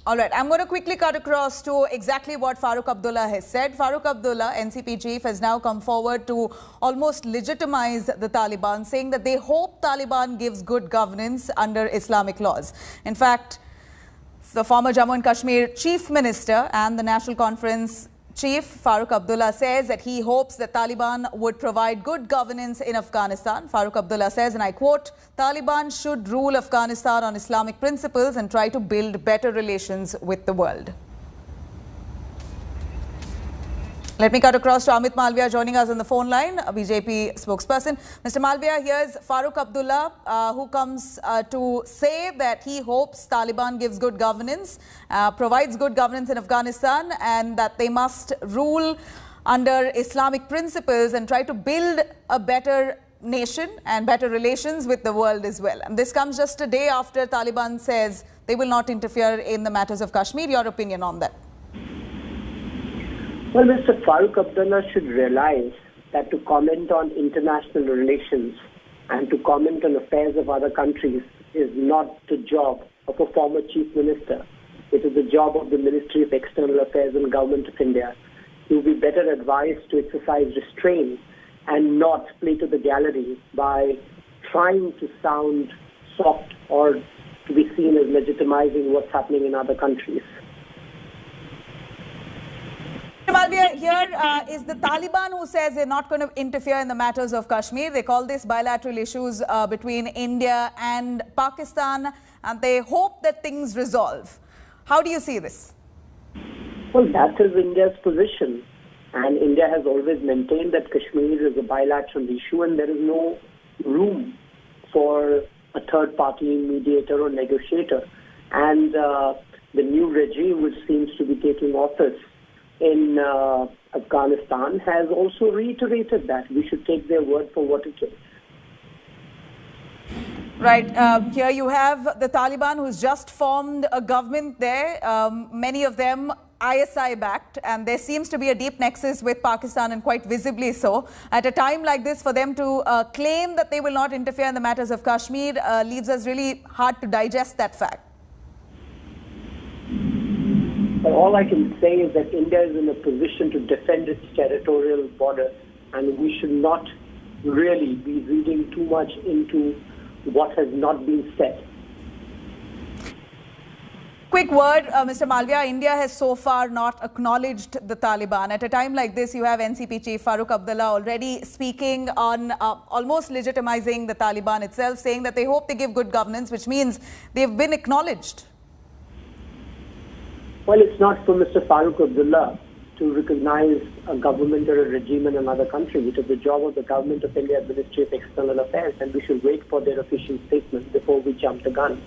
All right, I'm going to quickly cut across to exactly what Farooq Abdullah has said. Farooq Abdullah, NCP chief, has now come forward to almost legitimize the Taliban, saying that they hope Taliban gives good governance under Islamic laws. In fact, the former Jammu and Kashmir chief minister and the National Conference chief, Farooq Abdullah, says that he hopes that Taliban would provide good governance in Afghanistan. Farooq Abdullah says, and I quote, "Taliban should rule Afghanistan on Islamic principles and try to build better relations with the world." Let me cut across to Amit Malviya joining us on the phone line, a BJP spokesperson. Mr. Malviya, here's Farooq Abdullah, who comes to say that he hopes Taliban gives good governance, provides good governance in Afghanistan, and that they must rule under Islamic principles and try to build a better nation and better relations with the world as well. And this comes just a day after Taliban says they will not interfere in the matters of Kashmir. Your opinion on that? Well, Mr. Farooq Abdullah should realize that to comment on international relations and to comment on affairs of other countries is not the job of a former chief minister. It is the job of the Ministry of External Affairs and Government of India. He will be better advised to exercise restraint and not play to the gallery by trying to sound soft or to be seen as legitimizing what's happening in other countries. Malviya, here is the Taliban who says they're not going to interfere in the matters of Kashmir. They call this bilateral issues between India and Pakistan, and they hope that things resolve. How do you see this? Well, that is India's position. And India has always maintained that Kashmir is a bilateral issue and there is no room for a third-party mediator or negotiator. And the new regime, which seems to be taking office in Afghanistan, has also reiterated that we should take their word for what it is. Right. Here you have the Taliban, who's just formed a government there, many of them ISI backed, and there seems to be a deep nexus with Pakistan, and quite visibly so. At a time like this, for them to claim that they will not interfere in the matters of Kashmir leaves us really hard to digest that fact. But all I can say is that India is in a position to defend its territorial border, and we should not really be reading too much into what has not been said. Quick word, Mr. Malviya, India has so far not acknowledged the Taliban. At a time like this, you have NCP chief Farooq Abdullah already speaking on almost legitimizing the Taliban itself, saying that they hope they give good governance, which means they've been acknowledged. Well, it's not for Mr. Farooq Abdullah to recognize a government or a regime in another country. It is the job of the Government of India, Ministry of External Affairs, and we should wait for their official statement before we jump the gun.